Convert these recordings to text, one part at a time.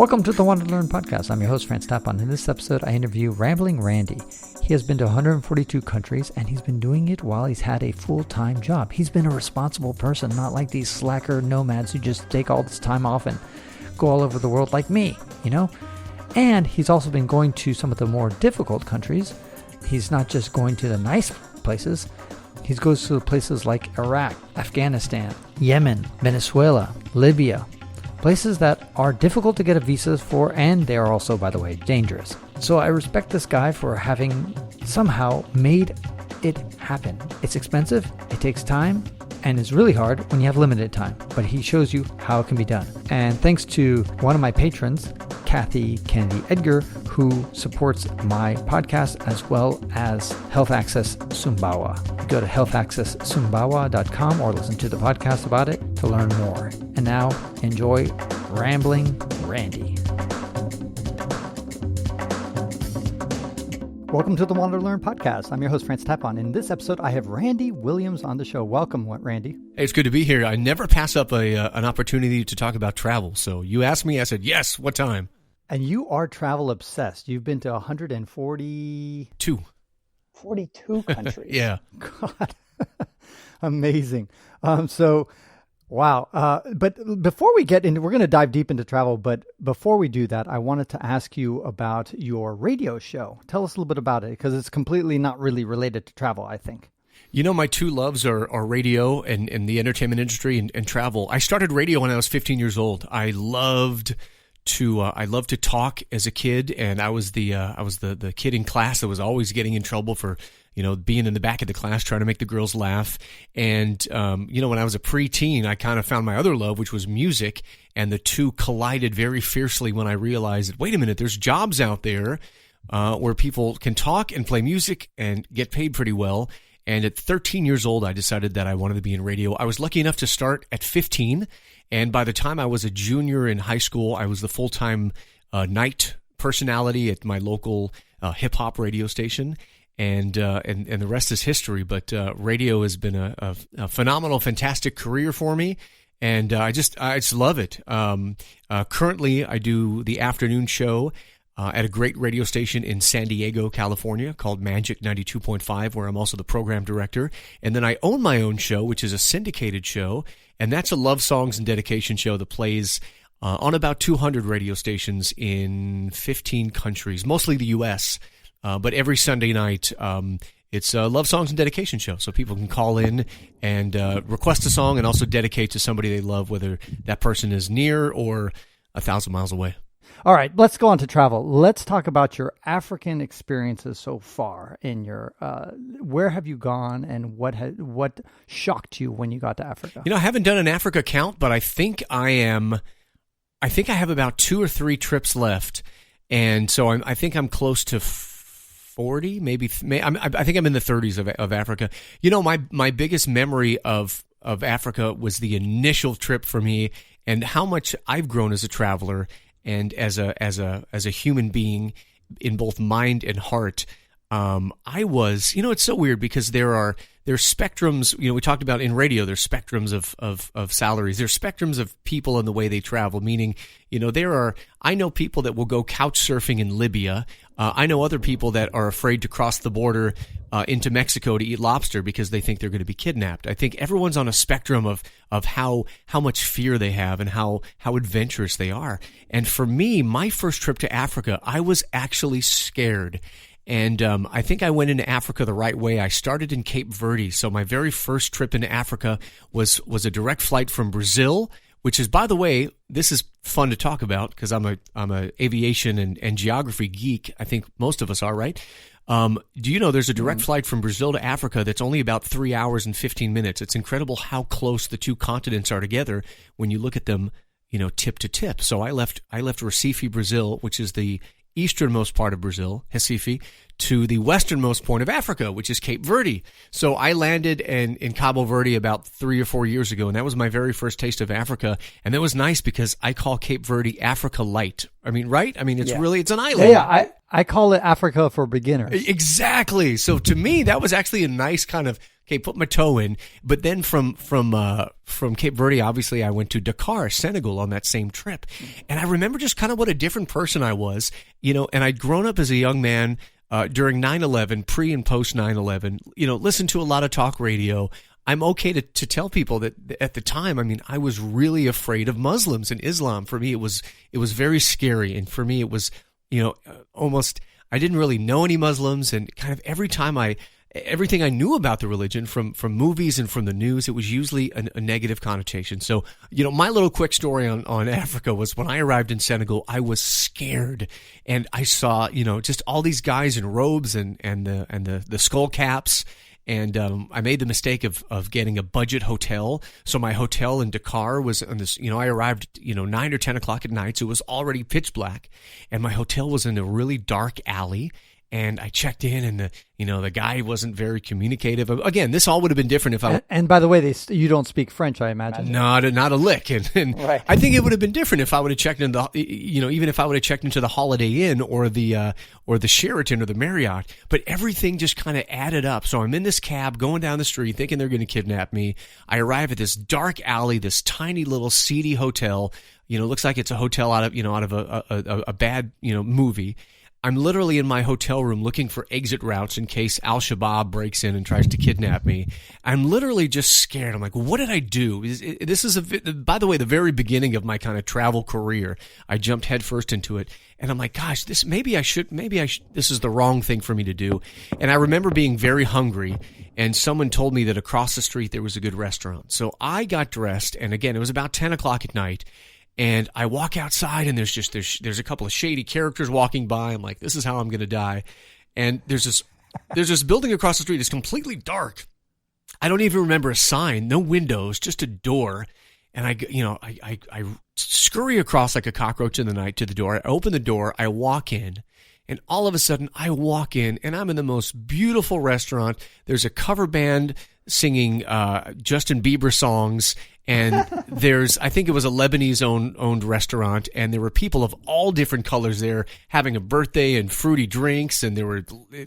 Welcome to the WanderLearn podcast. I'm your host, France Tapon. In this episode, I interview Rambling Randy. He has been to 142 countries, and he's been doing it while he's had a full-time job. He's been a responsible person, not like these slacker nomads who just take all this time off and go all over the world like me, you know? And he's also been going to some of the more difficult countries. He's not just going to the nice places. He goes to places like Iraq, Afghanistan, Yemen, Venezuela, Libya. Places that are difficult to get a visa for, and they are also, by the way, dangerous. So I respect this guy for having somehow made it happen. It's expensive, it takes time, and it's really hard when you have limited time. But he shows you how it can be done. And thanks to one of my patrons, Kathy Kennedy Edgar, who supports my podcast as well as Health Access Sumbawa. Go to healthaccesssumbawa.com or listen to the podcast about it to learn more. And now, enjoy Rambling Randy. Welcome to the WanderLearn podcast. I'm your host, France Tapon. In this episode, I have Randy Williams on the show. Welcome, Randy. Hey, it's good to be here. I never pass up an opportunity to talk about travel. So you asked me, I said, yes, what time? And you are travel obsessed. You've been to 142 42 countries. Yeah. God, amazing. Wow. But before we get into, we're going to dive deep into travel. But before we do that, I wanted to ask you about your radio show. Tell us a little bit about it, because it's completely not really related to travel, I think. You know, my two loves are radio and the entertainment industry and travel. I started radio when I was 15 years old. I loved to talk as a kid, and I was the kid in class that was always getting in trouble for, you know, being in the back of the class trying to make the girls laugh. And you know, when I was a preteen, I kind of found my other love, which was music, and the two collided very fiercely when I realized that, wait a minute, there's jobs out there where people can talk and play music and get paid pretty well. And at 13 years old, I decided that I wanted to be in radio. I was lucky enough to start at 15. And by the time I was a junior in high school, I was the full-time night personality at my local hip-hop radio station. And the rest is history. But radio has been a phenomenal, fantastic career for me. And I just love it. Currently, I do the afternoon show at a great radio station in San Diego, California, called Magic 92.5, where I'm also the program director. And then I own my own show, which is a syndicated show, and that's a love songs and dedication show that plays on about 200 radio stations in 15 countries, mostly the U.S., but every Sunday night, it's a love songs and dedication show, so people can call in and request a song and also dedicate to somebody they love, whether that person is near or 1,000 miles away. All right, let's go on to travel. Let's talk about your African experiences so far. In your, where have you gone, and what shocked you when you got to Africa? You know, I haven't done an Africa count, but I think I have about 2 or 3 trips left, and so I think I'm close to 40, maybe. I think I'm in the 30s of Africa. You know, my biggest memory of Africa was the initial trip for me, and how much I've grown as a traveler. And as a human being in both mind and heart, I was, you know, it's so weird because there's spectrums, you know, we talked about in radio, there's spectrums of salaries. There's spectrums of people and the way they travel, meaning, you know, I know people that will go couch surfing in Libya. I know other people that are afraid to cross the border into Mexico to eat lobster because they think they're going to be kidnapped. I think everyone's on a spectrum of how much fear they have and how adventurous they are. And for me, my first trip to Africa, I was actually scared. And I think I went into Africa the right way. I started in Cape Verde. So my very first trip into Africa was a direct flight from Brazil, which is, by the way, this is fun to talk about because I'm a aviation and geography geek. I think most of us are, right? Do you know there's a direct flight from Brazil to Africa that's only about 3 hours and 15 minutes? It's incredible how close the two continents are together when you look at them, you know, tip to tip. So I left Recife, Brazil, which is the easternmost part of Brazil, Recife, to the westernmost point of Africa, which is Cape Verde. So I landed in Cabo Verde about 3 or 4 years ago, and that was my very first taste of Africa. And that was nice because I call Cape Verde Africa Light. I mean, right? I mean, it's really, it's an island. Yeah, I call it Africa for beginners. Exactly. So to me, that was actually a nice kind of, okay, put my toe in. But then from Cape Verde, obviously, I went to Dakar, Senegal on that same trip. And I remember just kind of what a different person I was, and I'd grown up as a young man during 9/11, pre and post 9/11, listened to a lot of talk radio. I'm okay to tell people that at the time, I mean, I was really afraid of Muslims and Islam. For me, it was very scary. And for me, it was, almost, I didn't really know any Muslims, and kind of everything I knew about the religion from movies and from the news, it was usually a negative connotation. So, my little quick story on Africa was when I arrived in Senegal, I was scared, and I saw, just all these guys in robes and the skull caps. And I made the mistake of getting a budget hotel. So my hotel in Dakar was on this, I arrived, 9 or 10 o'clock at night, so it was already pitch black. And my hotel was in a really dark alley. And I checked in, and the guy wasn't very communicative. Again, this all would have been different if I. And by the way, you don't speak French, I imagine. Not a lick, and right. I think it would have been different if I would have checked in even if I would have checked into the Holiday Inn or the Sheraton or the Marriott. But everything just kind of added up. So I'm in this cab going down the street, thinking they're going to kidnap me. I arrive at this dark alley, this tiny little seedy hotel. Looks like it's a hotel out of a bad movie. I'm literally in my hotel room looking for exit routes in case Al-Shabaab breaks in and tries to kidnap me. I'm literally just scared. I'm like, what did I do? This is, by the way, the very beginning of my kind of travel career. I jumped headfirst into it, and I'm like, gosh, this is the wrong thing for me to do. And I remember being very hungry, and someone told me that across the street there was a good restaurant. So I got dressed, and again, it was about 10 o'clock at night. And I walk outside, and there's a couple of shady characters walking by. I'm like, this is how I'm going to die. And there's this building across the street. It's completely dark. I don't even remember a sign, no windows, just a door. And I scurry across like a cockroach in the night to the door. I open the door. I walk in. And all of a sudden, I walk in, and I'm in the most beautiful restaurant. There's a cover band singing Justin Bieber songs, and I think it was a Lebanese owned restaurant, and there were people of all different colors there having a birthday and fruity drinks, and there were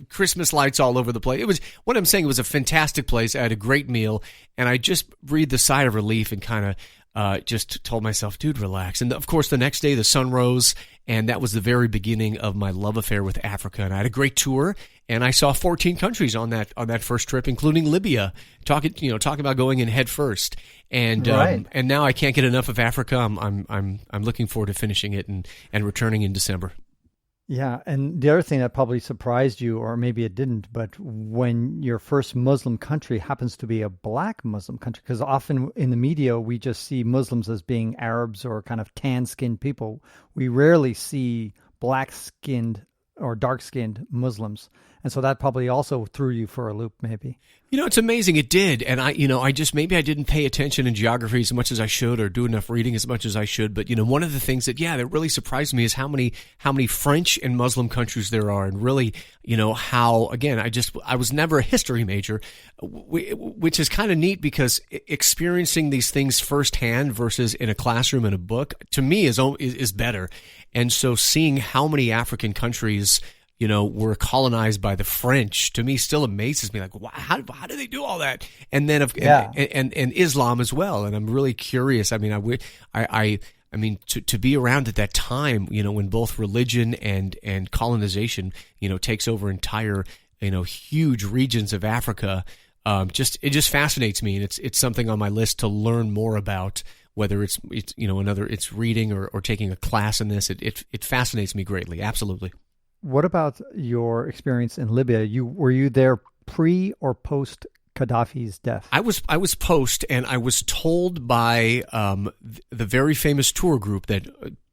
Christmas lights all over the place. It was a fantastic place. I had a great meal, and I just breathed a sigh of relief and kind of just told myself, dude, relax. And of course, the next day the sun rose, and that was the very beginning of my love affair with Africa. And I had a great tour, and I saw 14 countries on that first trip, including Libya. Talk about going in head first. And right. And now I can't get enough of Africa. I'm looking forward to finishing it and returning in December. Yeah, and the other thing that probably surprised you, or maybe it didn't, but when your first Muslim country happens to be a black Muslim country, because often in the media we just see Muslims as being Arabs or kind of tan-skinned people. We rarely see black-skinned or dark-skinned Muslims. And so that probably also threw you for a loop, maybe. It's amazing. It did. And maybe I didn't pay attention in geography as much as I should, or do enough reading as much as I should. But, one of the things that really surprised me is how many French and Muslim countries there are. And really, how, again, I was never a history major, which is kind of neat, because experiencing these things firsthand versus in a classroom in a book, to me is better. And so seeing how many African countries were colonized by the French, to me still amazes me. Like, wow, how do they do all that? And then and Islam as well. And I'm really curious. I mean, to be around at that time, when both religion and colonization, takes over entire, huge regions of Africa. It just fascinates me, and it's something on my list to learn more about. Whether it's reading or taking a class in this, it fascinates me greatly. Absolutely. What about your experience in Libya? Were you there pre or post Khadafi's death? I was post, and I was told by the very famous tour group that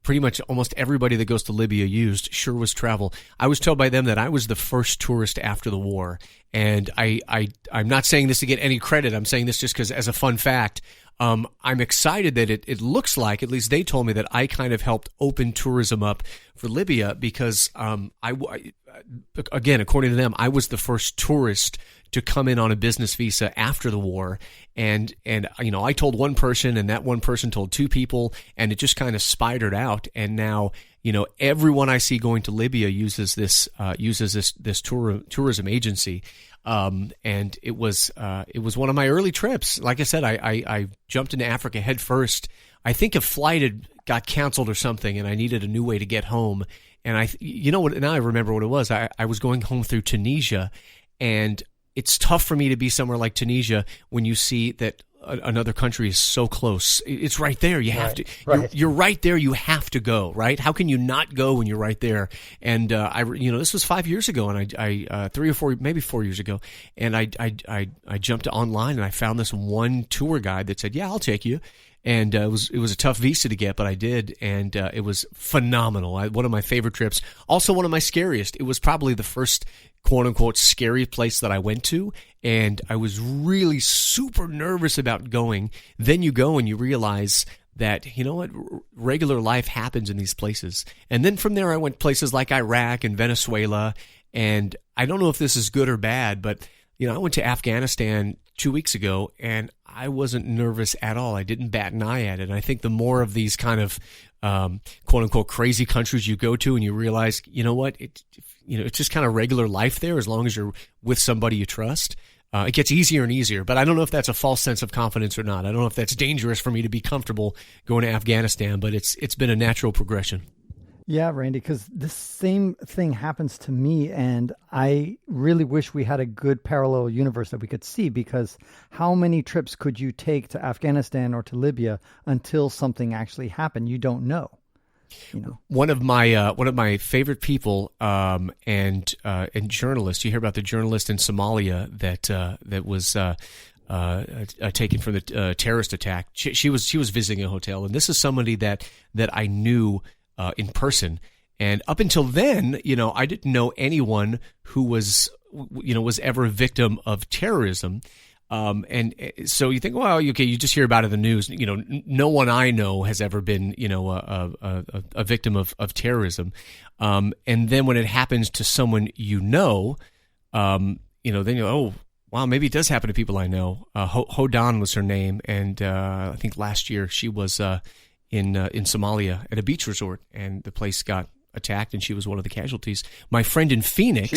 pretty much almost everybody that goes to Libya used, Sure Was Travel. I was told by them that I was the first tourist after the war. And I'm not saying this to get any credit. I'm saying this just because, as a fun fact, I'm excited that it looks like, at least they told me, that I kind of helped open tourism up for Libya because again, according to them, I was the first tourist to come in on a business visa after the war. And I told one person, and that one person told two people, and it just kind of spidered out. And now, everyone I see going to Libya uses this tourism agency. And it was one of my early trips. Like I said, I jumped into Africa head first. I think a flight had got canceled or something, and I needed a new way to get home. And now I remember what it was. I was going home through Tunisia, and it's tough for me to be somewhere like Tunisia when you see that another country is so close. It's right there. You have to. Right. You're right there. You have to go. Right? How can you not go when you're right there? And this was 5 years ago, and I 3 or 4, maybe 4 years ago, and I jumped online and I found this one tour guide that said, "Yeah, I'll take you." And it was a tough visa to get, but I did, and it was phenomenal. One of my favorite trips, also one of my scariest. It was probably the first quote unquote scary place that I went to, and I was really super nervous about going. Then you go and you realize that, regular life happens in these places. And then from there I went places like Iraq and Venezuela, and I don't know if this is good or bad, but I went to Afghanistan 2 weeks ago, and I wasn't nervous at all. I didn't bat an eye at it. And I think the more of these kind of quote unquote crazy countries you go to, and you realize, it's just kind of regular life there as long as you're with somebody you trust. It gets easier and easier. But I don't know if that's a false sense of confidence or not. I don't know if that's dangerous for me to be comfortable going to Afghanistan, but it's been a natural progression. Yeah, Randy, because the same thing happens to me, and I really wish we had a good parallel universe that we could see, because how many trips could you take to Afghanistan or to Libya until something actually happened? You don't know. One of my favorite people and journalists. You hear about the journalist in Somalia that was taken from the terrorist attack. She was visiting a hotel, and this is somebody that I knew in person. And up until then, I didn't know anyone who was ever a victim of terrorism. And so you think, well, okay, you just hear about it in the news. No one I know has ever been, a victim of terrorism. And then when it happens to someone then you oh, wow, maybe it does happen to people I know. Hodan was her name, and I think last year she was in Somalia at a beach resort, and the place got attacked, and she was one of the casualties. My friend in Phoenix,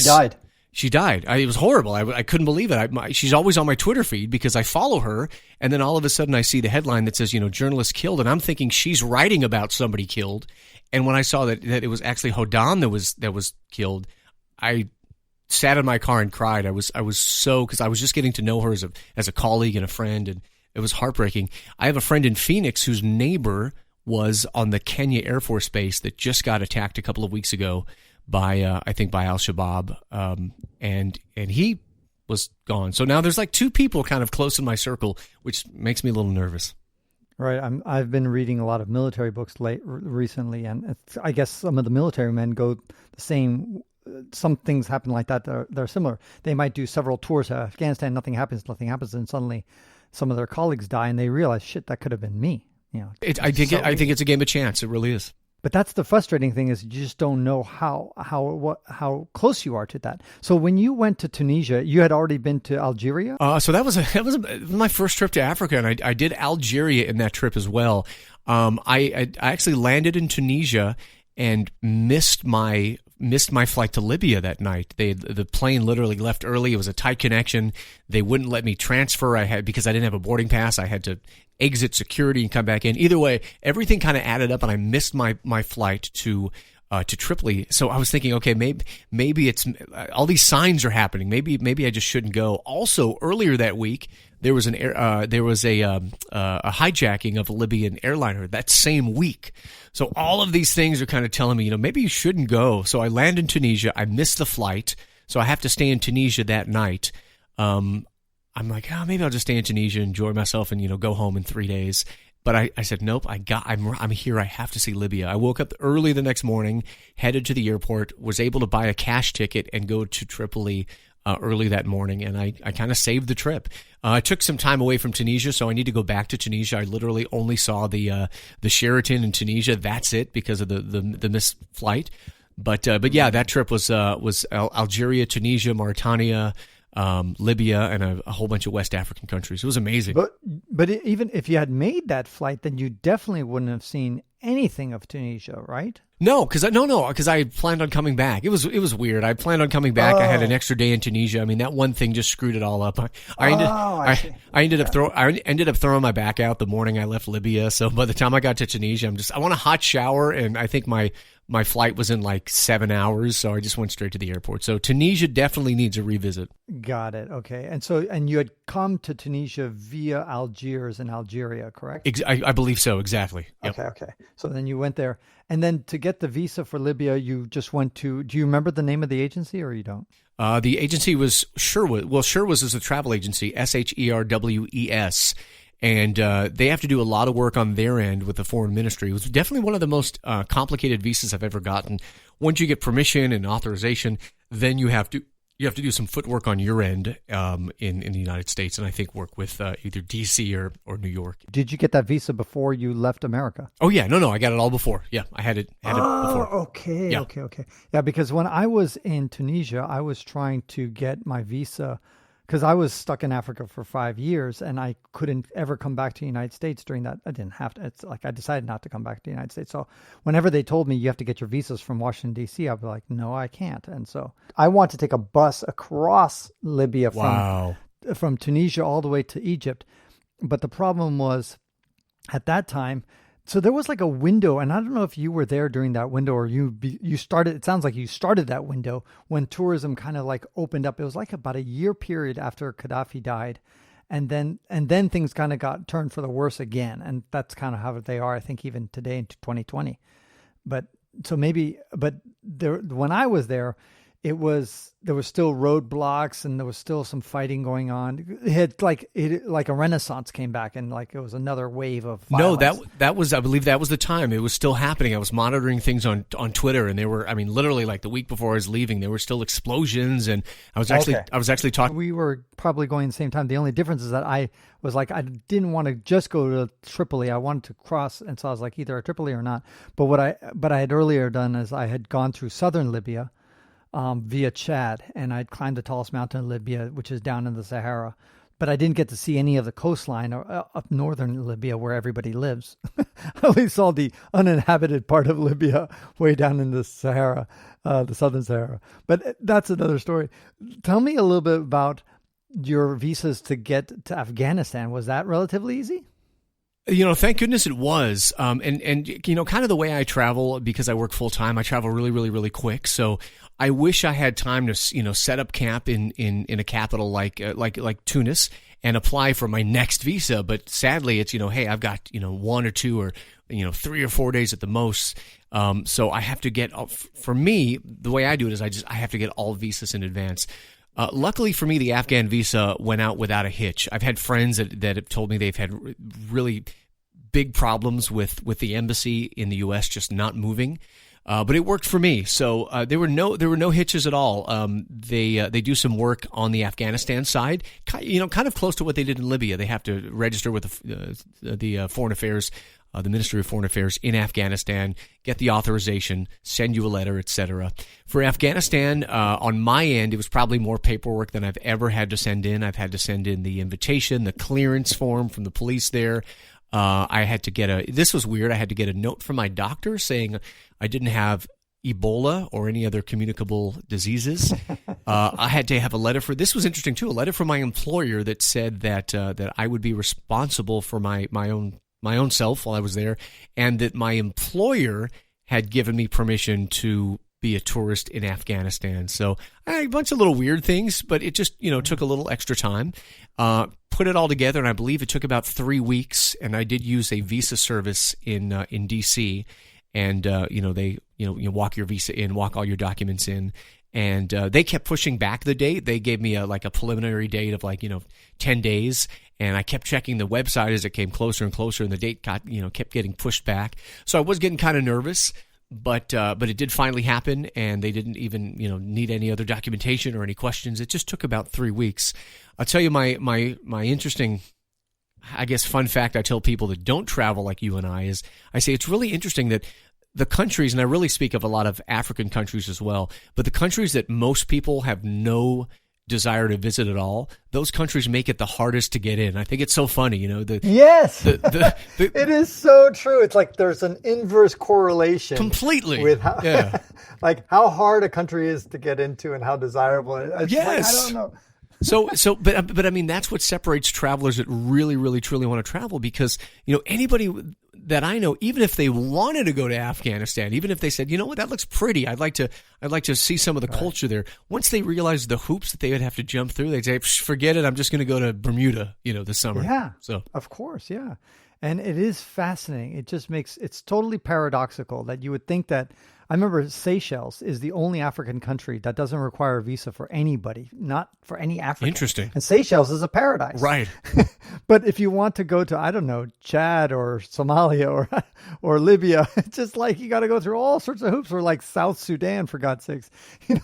She died. It was horrible. I couldn't believe it. She's always on my Twitter feed because I follow her, and then all of a sudden I see the headline that says, journalist killed, and I'm thinking she's writing about somebody killed. And when I saw that it was actually Hodan that was killed, I sat in my car and cried. I was so, because I was just getting to know her as a colleague and a friend, and it was heartbreaking. I have a friend in Phoenix whose neighbor was on the Kenya Air Force Base that just got attacked a couple of weeks ago by Al-Shabaab, and he was gone. So now there's like two people kind of close in my circle, which makes me a little nervous. Right. I've been reading a lot of military books recently, and I guess some of the military men go the same. Some things happen like that. They're similar. They might do several tours to Afghanistan. Nothing happens, and suddenly some of their colleagues die, and they realize, shit, that could have been me. I think it's a game of chance. It really is. But that's the frustrating thing, is you just don't know how close you are to that. So when you went to Tunisia, you had already been to Algeria? So that was my first trip to Africa, and I did Algeria in that trip as well. I actually landed in Tunisia and missed my flight to Libya that night. The plane literally left early. It was a tight connection. They wouldn't let me transfer. Because I didn't have a boarding pass, I had to exit security and come back in. Either way, everything kind of added up, and I missed my flight to Tripoli. So I was thinking, okay, maybe it's all these signs are happening. Maybe I just shouldn't go. Also, earlier that week, there was a hijacking of a Libyan airliner that same week. So all of these things are kind of telling me, maybe you shouldn't go. So I land in Tunisia. I missed the flight, so I have to stay in Tunisia that night. I'm like, maybe I'll just stay in Tunisia, enjoy myself, and go home in 3 days. But I said, nope. I'm here. I have to see Libya. I woke up early the next morning, headed to the airport, was able to buy a cash ticket and go to Tripoli early that morning, and I kind of saved the trip. I took some time away from Tunisia, so I need to go back to Tunisia. I literally only saw the Sheraton in Tunisia. That's it because of the missed flight. But yeah, that trip was Algeria, Tunisia, Mauritania, Libya, and a whole bunch of West African countries. It was amazing. But even if you had made that flight, then you definitely wouldn't have seen anything of Tunisia, right? No, because I planned on coming back. It was weird. I planned on coming back. I had an extra day in Tunisia. I mean, that one thing just screwed it all up. I ended up throwing my back out the morning I left Libya. So by the time I got to Tunisia, I want a hot shower, and I think my flight was in like 7 hours, so I just went straight to the airport. So Tunisia definitely needs a revisit. Got it. Okay. And you had come to Tunisia via Algiers and Algeria, correct? I believe so. Exactly. Yep. Okay. So then you went there, and then to get the visa for Libya, you just went to. Do you remember the name of the agency, or you don't? The agency was Sherwood. Well, Sherwood is a travel agency, SHERWES. And they have to do a lot of work on their end with the foreign ministry. It was definitely one of the most complicated visas I've ever gotten. Once you get permission and authorization, then you have to do some footwork on your end in the United States, and I think work with either D.C. or New York. Did you get that visa before you left America? Oh yeah, no, I got it all before. Yeah, I had it before. Okay, yeah. Okay. Yeah, because when I was in Tunisia, I was trying to get my visa. Because I was stuck in Africa for 5 years, and I couldn't ever come back to the United States during that. I didn't have to. It's like I decided not to come back to the United States. So whenever they told me you have to get your visas from Washington, D.C., I'd be like, no, I can't. And so I want to take a bus across Libya from Tunisia all the way to Egypt. But the problem was at that time, so there was like a window, and I don't know if you were there during that window or you started. It sounds like you started that window when tourism kind of like opened up. It was like about a year period after Khadafi died, and then things kind of got turned for the worse again, and that's kind of how they are. I think even today in 2020, but when I was there, there was still roadblocks and there was still some fighting going on. It had like a renaissance came back, and like it was another wave of violence. No, that was, I believe that was the time. It was still happening. I was monitoring things on Twitter, and there were, I mean, literally like the week before I was leaving, there were still explosions, and I was actually talking. We were probably going at the same time. The only difference is that I was like, I didn't want to just go to Tripoli. I wanted to cross, and so I was like either at Tripoli or not. But what I had earlier done is I had gone through southern Libya, via Chad, and I'd climbed the tallest mountain in Libya, which is down in the Sahara. But I didn't get to see any of the coastline or up northern Libya where everybody lives. I only saw the uninhabited part of Libya way down in the Sahara, the southern Sahara. But that's another story. Tell me a little bit about your visas to get to Afghanistan. Was that relatively easy? Thank goodness it was. And kind of the way I travel, because I work full time, I travel really, really, really quick. So I wish I had time to, set up camp in a capital like Tunis and apply for my next visa. But sadly, it's, hey, I've got, 1 or 2 or, 3 or 4 days at the most. So I have to get, for me, the way I do it is I have to get all visas in advance. Luckily for me, the Afghan visa went out without a hitch. I've had friends that have told me they've had really big problems with the embassy in the U.S. just not moving. But it worked for me. So there were no hitches at all. They do some work on the Afghanistan side, kind of close to what they did in Libya. They have to register with the Foreign Affairs, the Ministry of Foreign Affairs in Afghanistan, get the authorization, send you a letter, etc. For Afghanistan, on my end, it was probably more paperwork than I've ever had to send in. I've had to send in the invitation, the clearance form from the police there. I had to this was weird. I had to get a note from my doctor saying I didn't have Ebola or any other communicable diseases. I had to have a letter this was interesting too, a letter from my employer that said that I would be responsible for my own self while I was there, and that my employer had given me permission to be a tourist in Afghanistan. So a bunch of little weird things, but it just, took a little extra time. Put it all together, and I believe it took about 3 weeks, and I did use a visa service in DC, and they walk your visa in, walk all your documents in, and they kept pushing back the date. They gave me a preliminary date of 10 days, and I kept checking the website as it came closer and closer, and the date kept getting pushed back. So I was getting kind of nervous. But it did finally happen, and they didn't even need any other documentation or any questions. It just took about 3 weeks. I'll tell you my interesting, I guess, fun fact I tell people that don't travel like you and I is, I say it's really interesting that the countries, and I really speak of a lot of African countries as well, but the countries that most people have no desire to visit at all, those countries make it the hardest to get in. I think it's so funny, Yes, it is so true. It's like there's an inverse correlation completely with how, like how hard a country is to get into and how desirable it is. Yes, I don't know. But I mean, that's what separates travelers that really, really, truly want to travel, because anybody that I know, even if they wanted to go to Afghanistan, even if they said, what, that looks pretty, I'd like to see some of the culture there. Once they realized the hoops that they would have to jump through, they'd say, forget it, I'm just going to go to Bermuda, this summer. Yeah, so of course, yeah. And it is fascinating. It just it's totally paradoxical that you would think that. I remember Seychelles is the only African country that doesn't require a visa for anybody, not for any African. Interesting. And Seychelles is a paradise. Right. But if you want to go to, I don't know, Chad or Somalia or Libya, it's just like you got to go through all sorts of hoops, or like South Sudan, for God's sakes.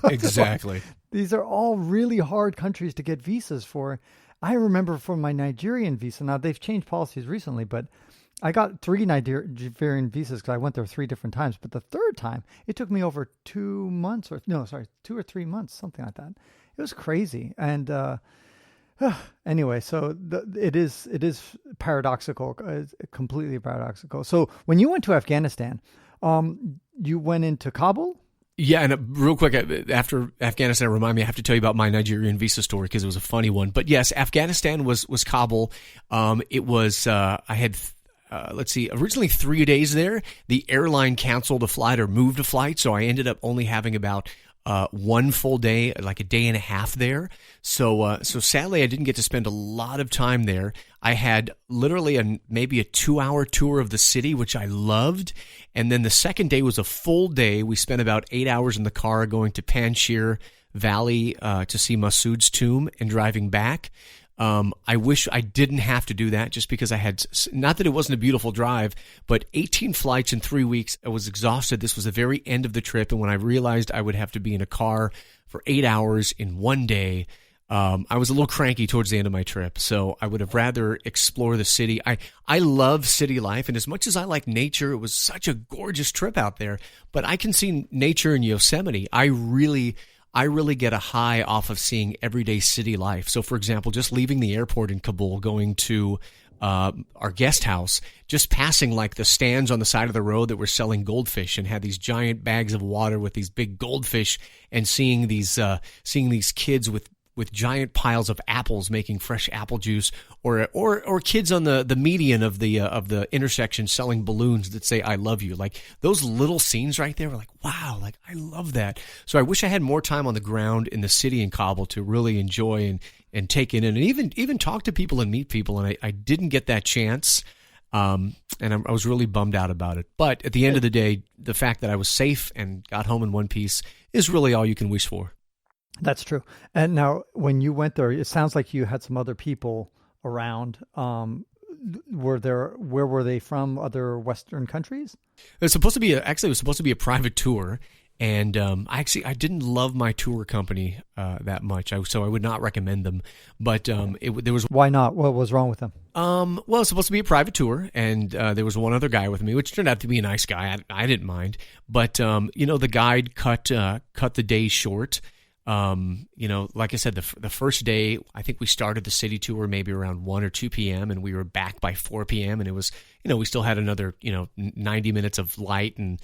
Exactly. Like, these are all really hard countries to get visas for. I remember for my Nigerian visa, now they've changed policies recently, but I got 3 Nigerian visas because I went there 3 different times. But the third time, it took me over 2 months 2 or 3 months, something like that. It was crazy. And anyway, so it is paradoxical, completely paradoxical. So when you went to Afghanistan, you went into Kabul? Yeah, and real quick, after Afghanistan, remind me, I have to tell you about my Nigerian visa story because it was a funny one. But yes, Afghanistan was Kabul. It was, I had... originally 3 days there. The airline canceled a flight or moved a flight, so I ended up only having about 1 full day, like a day and a half there. So sadly, I didn't get to spend a lot of time there. I had literally maybe a 2-hour tour of the city, which I loved. And then the second day was a full day. We spent about 8 hours in the car going to Panjshir Valley to see Masood's tomb and driving back. I wish I didn't have to do that, just because I had, not that it wasn't a beautiful drive, but 18 flights in 3 weeks. I was exhausted. This was the very end of the trip. And when I realized I would have to be in a car for 8 hours in 1 day, I was a little cranky towards the end of my trip. So I would have rather explore the city. I love city life. And as much as I like nature, it was such a gorgeous trip out there, but I can see nature in Yosemite. I really get a high off of seeing everyday city life. So, for example, just leaving the airport in Kabul, going to our guest house, just passing like the stands on the side of the road that were selling goldfish and had these giant bags of water with these big goldfish, and seeing these kids with giant piles of apples making fresh apple juice, or kids on the median of the intersection selling balloons that say "I love you." Like those little scenes right there were like, wow, like I love that. So I wish I had more time on the ground in the city in Kabul to really enjoy and take it in, and even talk to people and meet people. And I didn't get that chance. And I was really bummed out about it. But at the end of the day, the fact that I was safe and got home in one piece is really all you can wish for. That's true. And now, when you went there, it sounds like you had some other people around. Where were they from? Other Western countries? It was supposed to be a private tour, and I didn't love my tour company that much, so I would not recommend them. But there was. Why not? What was wrong with them? Well, it's supposed to be a private tour, and there was one other guy with me, which turned out to be a nice guy. I didn't mind, but the guide cut the day short. Like I said, the first day, I think we started the city tour maybe around 1 or 2 p.m. and we were back by 4 p.m. and it was, we still had another, 90 minutes of light, and,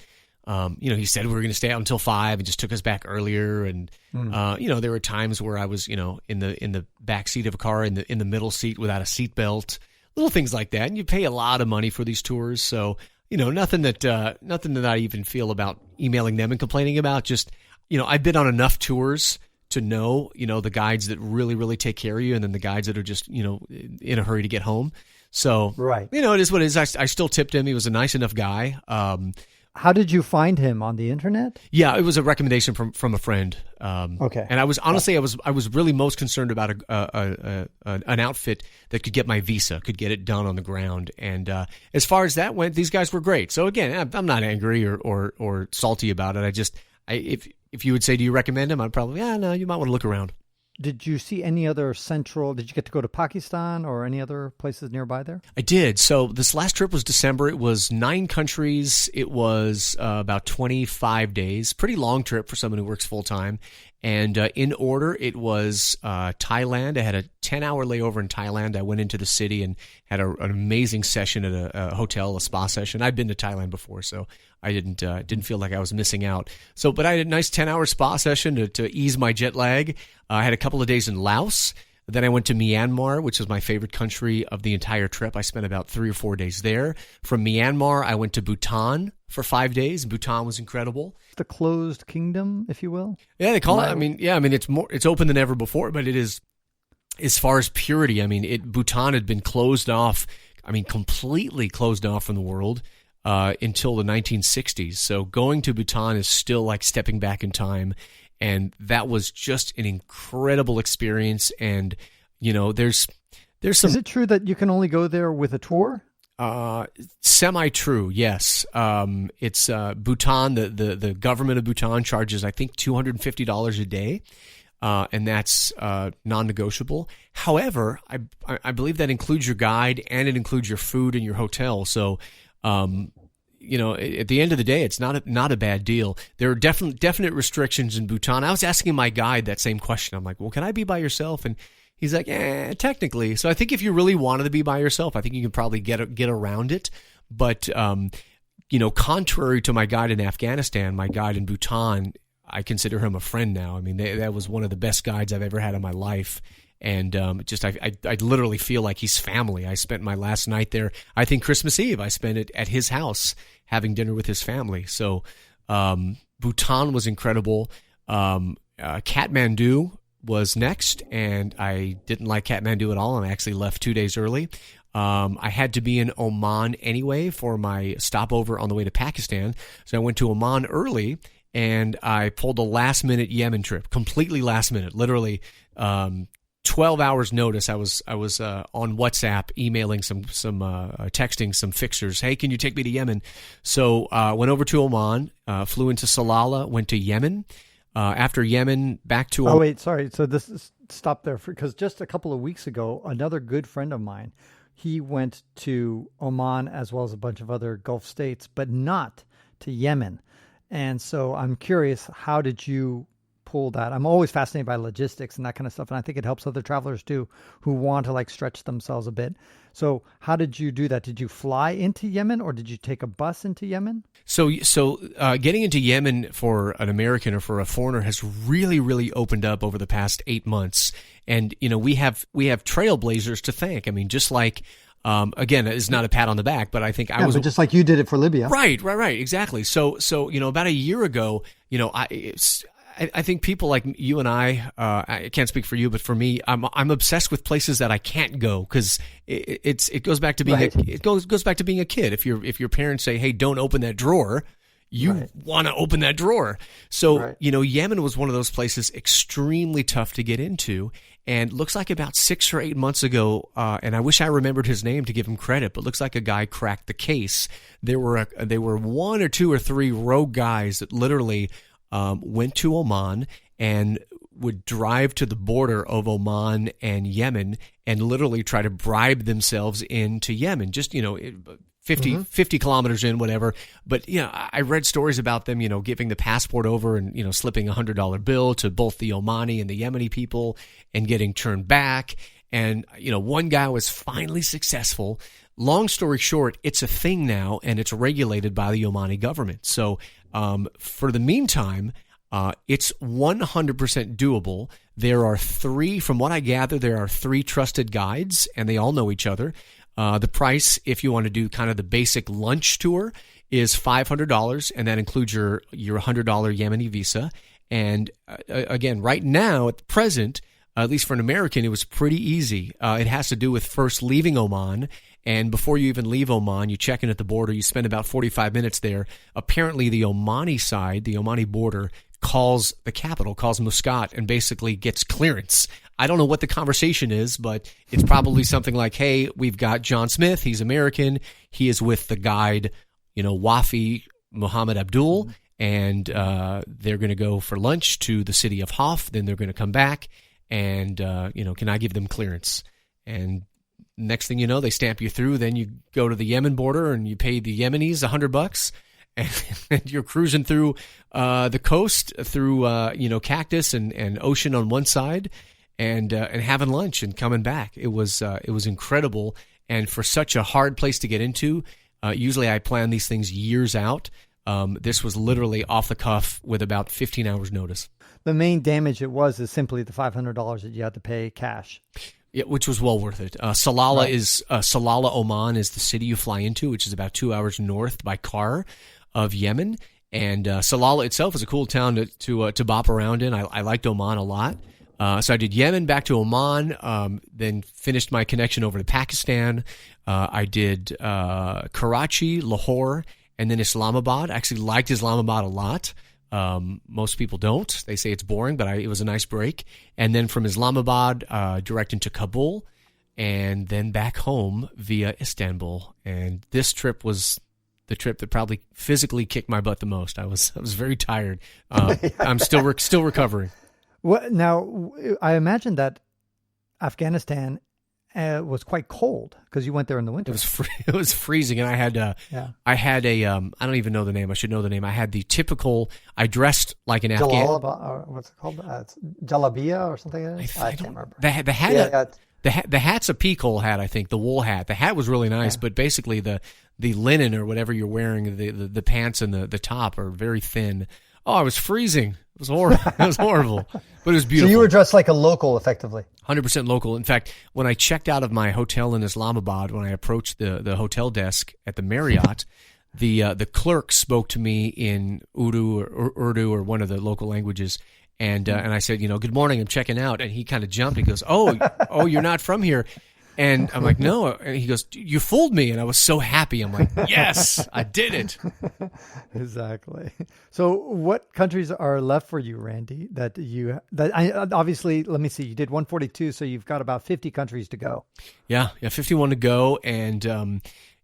he said we were going to stay out until 5 and just took us back earlier. And, there were times where I was, in the back seat of a car in the middle seat without a seatbelt, little things like that. And you pay a lot of money for these tours. So, nothing that I even feel about emailing them and complaining about. Just, I've been on enough tours to know, the guides that really, really take care of you, and then the guides that are just, in a hurry to get home. So, right. It is what it is. I still tipped him. He was a nice enough guy. How did you find him, on the internet? Yeah, it was a recommendation from a friend. Okay. And I was honestly, I was really most concerned about an outfit that could get my visa, could get it done on the ground. And as far as that went, these guys were great. So again, I'm not angry or salty about it. If you would say, do you recommend him? I'd probably, no, you might want to look around. Did you see any other did you get to go to Pakistan or any other places nearby there? I did. So this last trip was December. It was 9 countries. It was about 25 days. Pretty long trip for someone who works full time. And in order, it was Thailand. I had a 10-hour layover in Thailand. I went into the city and had an amazing session at a hotel, a spa session. I'd been to Thailand before, so I didn't feel like I was missing out. But I had a nice 10-hour spa session to ease my jet lag. I had a couple of days in Laos. Then I went to Myanmar, which is my favorite country of the entire trip. I spent about 3 or 4 days there. From Myanmar, I went to Bhutan for 5 days. Bhutan was incredible. The closed kingdom, if you will. Yeah, they call it. It's open than ever before, but it is, as far as purity. Bhutan had been closed off. Completely closed off from the world until the 1960s. So going to Bhutan is still like stepping back in time. And that was just an incredible experience. And, there's some... Is it true that you can only go there with a tour? Semi-true, yes. It's Bhutan, the government of Bhutan charges, I think, $250 a day. And that's non-negotiable. However, I believe that includes your guide and it includes your food and your hotel. So, at the end of the day, it's not a bad deal. There are definite restrictions in Bhutan. I was asking my guide that same question. I'm like, well, can I be by yourself? And he's like, technically. So I think if you really wanted to be by yourself, I think you can probably get around it. But, contrary to my guide in Afghanistan, my guide in Bhutan, I consider him a friend now. That was one of the best guides I've ever had in my life. And I literally feel like he's family. I spent my last night there. I think Christmas Eve, I spent it at his house having dinner with his family. So Bhutan was incredible. Kathmandu was next, and I didn't like Kathmandu at all, and I actually left 2 days early. I had to be in Oman anyway for my stopover on the way to Pakistan. So I went to Oman early, and I pulled a last-minute Yemen trip, completely last minute, literally 12 hours notice. I was on WhatsApp emailing texting some fixers. Hey, can you take me to Yemen? So went over to Oman, flew into Salalah, went to Yemen. After Yemen, back to... Oh, wait, sorry. So this is, stop there because just a couple of weeks ago, another good friend of mine, he went to Oman as well as a bunch of other Gulf states, but not to Yemen. And so I'm curious, how did you pull that? I'm always fascinated by logistics and that kind of stuff, and I think it helps other travelers too who want to stretch themselves a bit. So how did you do that? Did you fly into Yemen or did you take a bus into Yemen? So getting into Yemen for an American or for a foreigner has really, really opened up over the past 8 months. And we have trailblazers to thank. Just like again, it's not a pat on the back, but I think I was but just like you did it for Libya. Right, exactly. So about a year ago, I think people like you and I can't speak for you, but for me, I'm obsessed with places that I can't go because it goes back to being it goes back to being a kid. If your parents say, "Hey, don't open that drawer," you want to open that drawer. So Yemen was one of those places extremely tough to get into, and looks like about 6 or 8 months ago, and I wish I remembered his name to give him credit, but looks like a guy cracked the case. There were 1 or 2 or 3 rogue guys that literally went to Oman and would drive to the border of Oman and Yemen and literally try to bribe themselves into Yemen, just, 50 kilometers in, whatever. But, I read stories about them, giving the passport over and, slipping $100 bill to both the Omani and the Yemeni people and getting turned back. And, one guy was finally successful. Long story short, it's a thing now and it's regulated by the Omani government. So, for the meantime, it's 100% doable. There are 3, from what I gather, there are 3 trusted guides, and they all know each other. The price, if you want to do kind of the basic lunch tour, is $500, and that includes your $100 Yemeni visa. And again, right now, at the present, at least for an American, it was pretty easy. It has to do with first leaving Oman. And before you even leave Oman, you check in at the border. You spend about 45 minutes there. Apparently, the Omani side, the Omani border, calls the capital, calls Muscat, and basically gets clearance. I don't know what the conversation is, but it's probably something like, hey, we've got John Smith. He's American. He is with the guide, Wafi Muhammad Abdul, and they're going to go for lunch to the city of Hof. Then they're going to come back, and, can I give them clearance? And next thing you know, they stamp you through. Then you go to the Yemen border and you pay the Yemenis $100, and you're cruising through the coast through cactus and ocean on one side, and having lunch and coming back. It was incredible, and for such a hard place to get into. Usually I plan these things years out. This was literally off the cuff with about 15 hours notice. The main damage is simply the $500 that you had to pay cash. Yeah, which was well worth it. Salalah, Oman is the city you fly into, which is about 2 hours north by car of Yemen. And Salalah itself is a cool town to bop around in. I liked Oman a lot. So I did Yemen, back to Oman, then finished my connection over to Pakistan. I did Karachi, Lahore, and then Islamabad. I actually liked Islamabad a lot. Most people don't. They say it's boring, but it was a nice break. And then from Islamabad, direct into Kabul, and then back home via Istanbul. And this trip was the trip that probably physically kicked my butt the most. I was very tired. I'm still recovering. Well, now, I imagine that Afghanistan was quite cold because you went there in the winter. It was freezing, and I had I don't even know the name. I should know the name. I had the typical. I dressed like an Afghan. Or what's it called? It's Jalabia or something. I can't remember. The hat's a peak hole hat. I think the wool hat. The hat was really nice, but basically the linen or whatever you're wearing, the pants and the top are very thin. Oh, I was freezing. It was horrible. It was horrible, but it was beautiful. So you were dressed like a local, effectively. 100% local. In fact, when I checked out of my hotel in Islamabad, when I approached the hotel desk at the Marriott, the clerk spoke to me in Urdu or one of the local languages, and I said, good morning, I'm checking out, and he kind of jumped. He goes, oh, you're not from here. And I'm like, no. And he goes, you fooled me. And I was so happy. I'm like, yes, I did it. Exactly. So what countries are left for you, Randy, obviously, let me see, you did 142, so you've got about 50 countries to go. Yeah, 51 to go. And,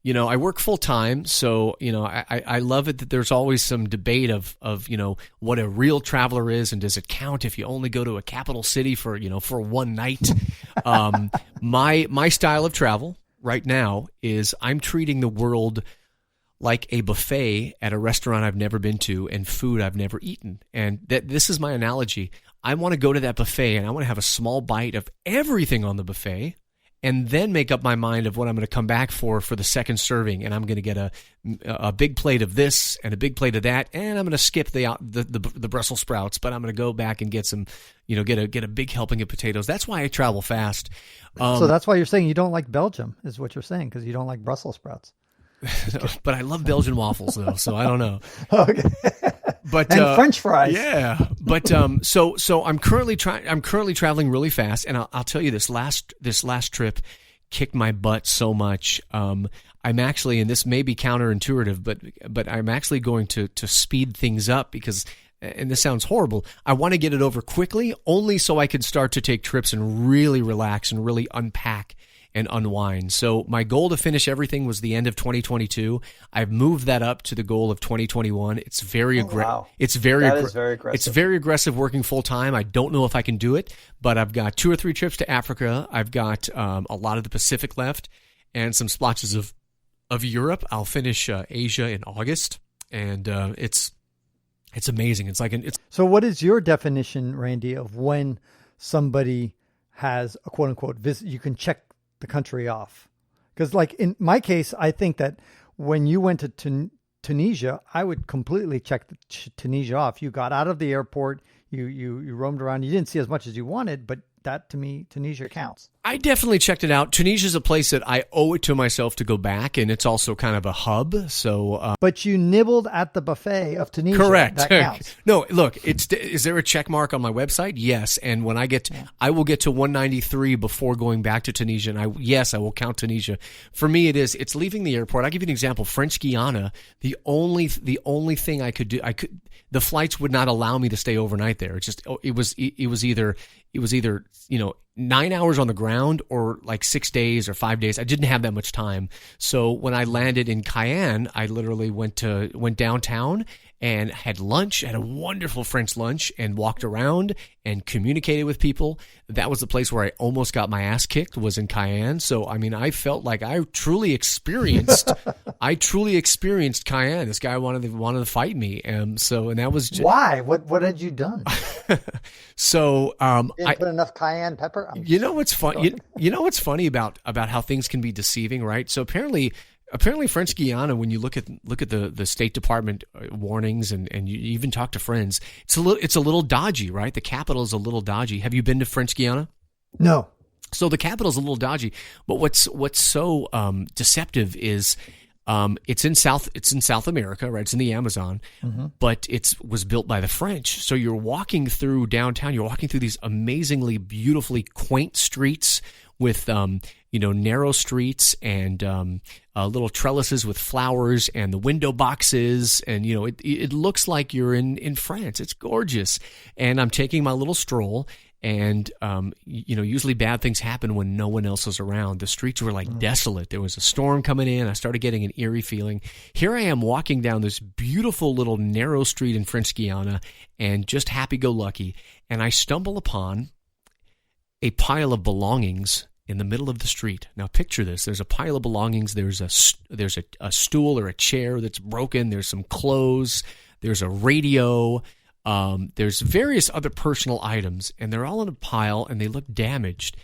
I work full time. So, I love it that there's always some debate of, what a real traveler is and does it count if you only go to a capital city for one night? My style of travel right now is I'm treating the world like a buffet at a restaurant I've never been to and food I've never eaten. And this is my analogy. I want to go to that buffet and I want to have a small bite of everything on the buffet, and then make up my mind of what I'm going to come back for the second serving. And I'm going to get a big plate of this and a big plate of that, and I'm going to skip the Brussels sprouts, but I'm going to go back and get some, get a big helping of potatoes. That's why I travel fast. So that's why you're saying you don't like Belgium, is what you're saying, because you don't like Brussels sprouts. But I love Belgian waffles, though, so I don't know. Okay. But and French fries. Yeah. But so I'm currently traveling really fast, and I'll tell you, this last trip kicked my butt so much. I'm actually, and this may be counterintuitive, but I'm actually going to speed things up because, and this sounds horrible, I want to get it over quickly, only so I can start to take trips and really relax and really unpack and unwind. So my goal to finish everything was the end of 2022. I've moved that up to the goal of 2021. It's very aggressive. Wow. It's very aggressive. It's very aggressive working full time. I don't know if I can do it, but I've got 2 or 3 trips to Africa. I've got a lot of the Pacific left and some splotches of Europe. I'll finish Asia in August, and it's amazing. So what is your definition, Randy, of when somebody has a quote unquote visit? You can check the country off, because like in my case, I think that when you went to Tunisia, I would completely check Tunisia off. You got out of the airport, you roamed around, you didn't see as much as you wanted, but that to me, Tunisia counts. I definitely checked it out. Tunisia is a place that I owe it to myself to go back, and it's also kind of a hub. So, but you nibbled at the buffet of Tunisia. Correct. That counts. No, look, is there a check mark on my website? Yes. And when I will get to 193 before going back to Tunisia. And I will count Tunisia. For me, it's leaving the airport. I'll give you an example. French Guiana, the only thing I could do, the flights would not allow me to stay overnight there. It was either 9 hours on the ground or like 6 days or 5 days. I didn't have that much time. So when I landed in Cayenne, I literally went downtown and had lunch, had a wonderful French lunch, and walked around and communicated with people. That was the place where I almost got my ass kicked, was in Cayenne. So, I mean, I felt like I truly experienced Cayenne. This guy wanted to fight me. And that was why? What had you done? So, didn't put enough cayenne pepper. You know what's funny? You know what's funny about how things can be deceiving, right? So apparently French Guiana, when you look at the State Department warnings and you even talk to friends, it's a little dodgy, right? The capital is a little dodgy. Have you been to French Guiana? No. So the capital is a little dodgy, but what's so deceptive is it's in South America, right? It's in the Amazon, but was built by the French. So you're walking through downtown. You're walking through these amazingly, beautifully quaint streets with narrow streets and little trellises with flowers and the window boxes, and it looks like you're in France. It's gorgeous. And I'm taking my little stroll. And, usually bad things happen when no one else is around. The streets were like desolate. There was a storm coming in. I started getting an eerie feeling. Here I am walking down this beautiful little narrow street in French Guiana and just happy-go-lucky. And I stumble upon a pile of belongings in the middle of the street. Now picture this. There's a pile of belongings. There's a stool or a chair that's broken. There's some clothes. There's a radio. There's various other personal items, and they're all in a pile, and they look damaged.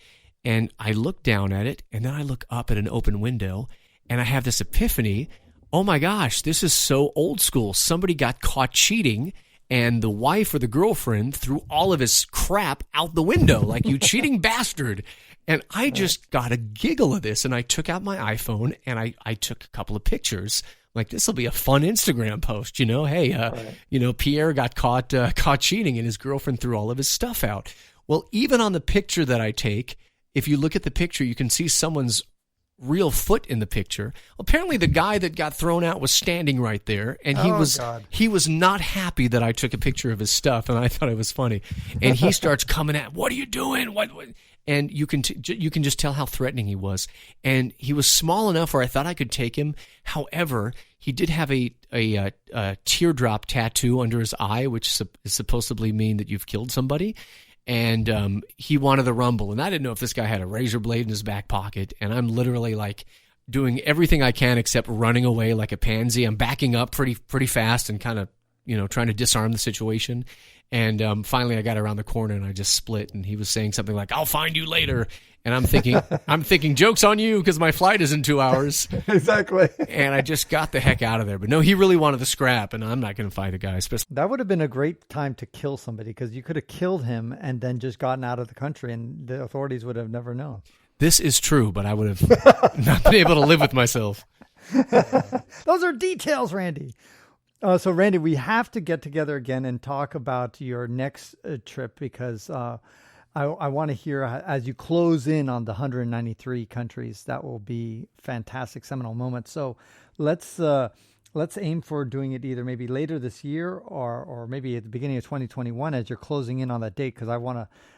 And I look down at it, and then I look up at an open window, and I have this epiphany. Oh my gosh, this is so old school. Somebody got caught cheating, and the wife or the girlfriend threw all of his crap out the window, like, you cheating bastard. And I just got a giggle of this, and I took out my iPhone, and I took a couple of pictures. Like, this will be a fun Instagram post, Hey, Pierre got caught cheating, and his girlfriend threw all of his stuff out. Well, even on the picture that I take, if you look at the picture, you can see someone's real foot in the picture. Apparently, the guy that got thrown out was standing right there, and he was not happy that I took a picture of his stuff, and I thought it was funny. And he starts coming at, "What are you doing? What?" And you can just tell how threatening he was. And he was small enough where I thought I could take him. However, he did have a teardrop tattoo under his eye, which is supposedly mean that you've killed somebody. And he wanted the rumble. And I didn't know if this guy had a razor blade in his back pocket. And I'm literally like doing everything I can except running away like a pansy. I'm backing up pretty fast and kind of trying to disarm the situation. And finally, I got around the corner and I just split. And he was saying something like, "I'll find you later." And I'm thinking, joke's on you because my flight is in 2 hours. Exactly. And I just got the heck out of there. But no, he really wanted the scrap, and I'm not going to fight a guy. Especially that would have been a great time to kill somebody, because you could have killed him and then just gotten out of the country, and the authorities would have never known. This is true, but I would have not been able to live with myself. Those are details, Randy. So, Randy, we have to get together again and talk about your next trip, because I want to hear as you close in on the 193 countries. That will be fantastic, seminal moment. So let's aim for doing it either maybe later this year or maybe at the beginning of 2021 as you're closing in on that date, because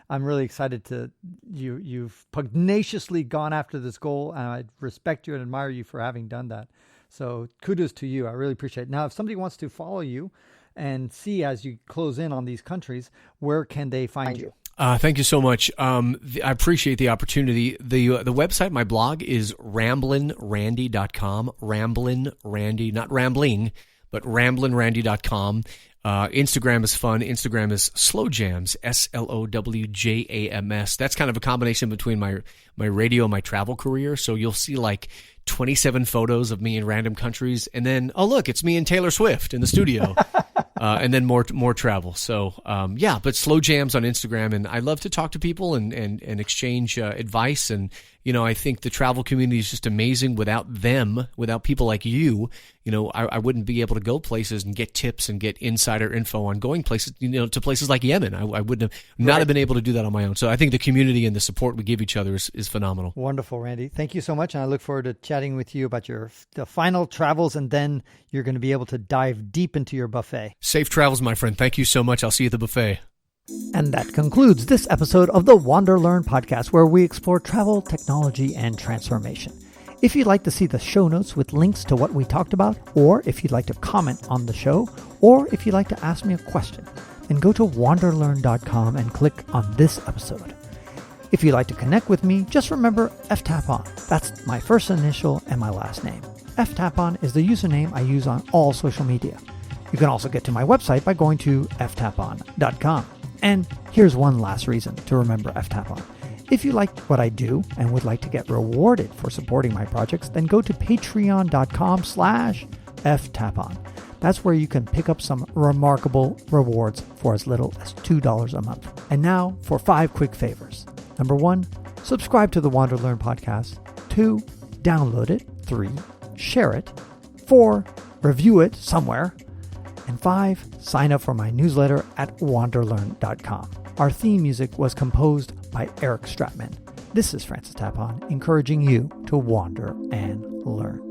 I'm really excited you've pugnaciously gone after this goal, and I respect you and admire you for having done that. So kudos to you. I really appreciate it. Now, if somebody wants to follow you and see as you close in on these countries, where can they find you? Thank you so much. I appreciate the opportunity. The website, my blog, is ramblinrandy.com. Ramblin' Randy, not rambling, but ramblinrandy.com. Instagram is fun. Instagram is slowjams, SLOWJAMS. That's kind of a combination between my radio and my travel career. So you'll see like 27 photos of me in random countries, and then, oh look, it's me and Taylor Swift in the studio. and then more travel. So but slow jams on Instagram, and I love to talk to people and exchange advice. And I think the travel community is just amazing. Without them, without people like you, I wouldn't be able to go places and get tips and get insider info on going places, to places like Yemen. I wouldn't have been able to do that on my own. So I think the community and the support we give each other is phenomenal. Wonderful, Randy. Thank you so much. And I look forward to chatting with you about the final travels, and then you're going to be able to dive deep into your buffet. Safe travels, my friend. Thank you so much. I'll see you at the buffet. And that concludes this episode of the WanderLearn podcast, where we explore travel, technology, and transformation. If you'd like to see the show notes with links to what we talked about, or if you'd like to comment on the show, or if you'd like to ask me a question, then go to wanderlearn.com and click on this episode. If you'd like to connect with me, just remember ftapon. That's my first initial and my last name. ftapon is the username I use on all social media. You can also get to my website by going to ftapon.com. And here's one last reason to remember ftapon. If you like what I do and would like to get rewarded for supporting my projects, then go to patreon.com/ftapon. That's where you can pick up some remarkable rewards for as little as $2 a month. And now for 5 quick favors. Number 1, subscribe to the WanderLearn podcast. 2, download it. 3, share it. 4, review it somewhere. And 5, sign up for my newsletter at wanderlearn.com. Our theme music was composed by Eric Stratman. This is Francis Tapon, encouraging you to wander and learn.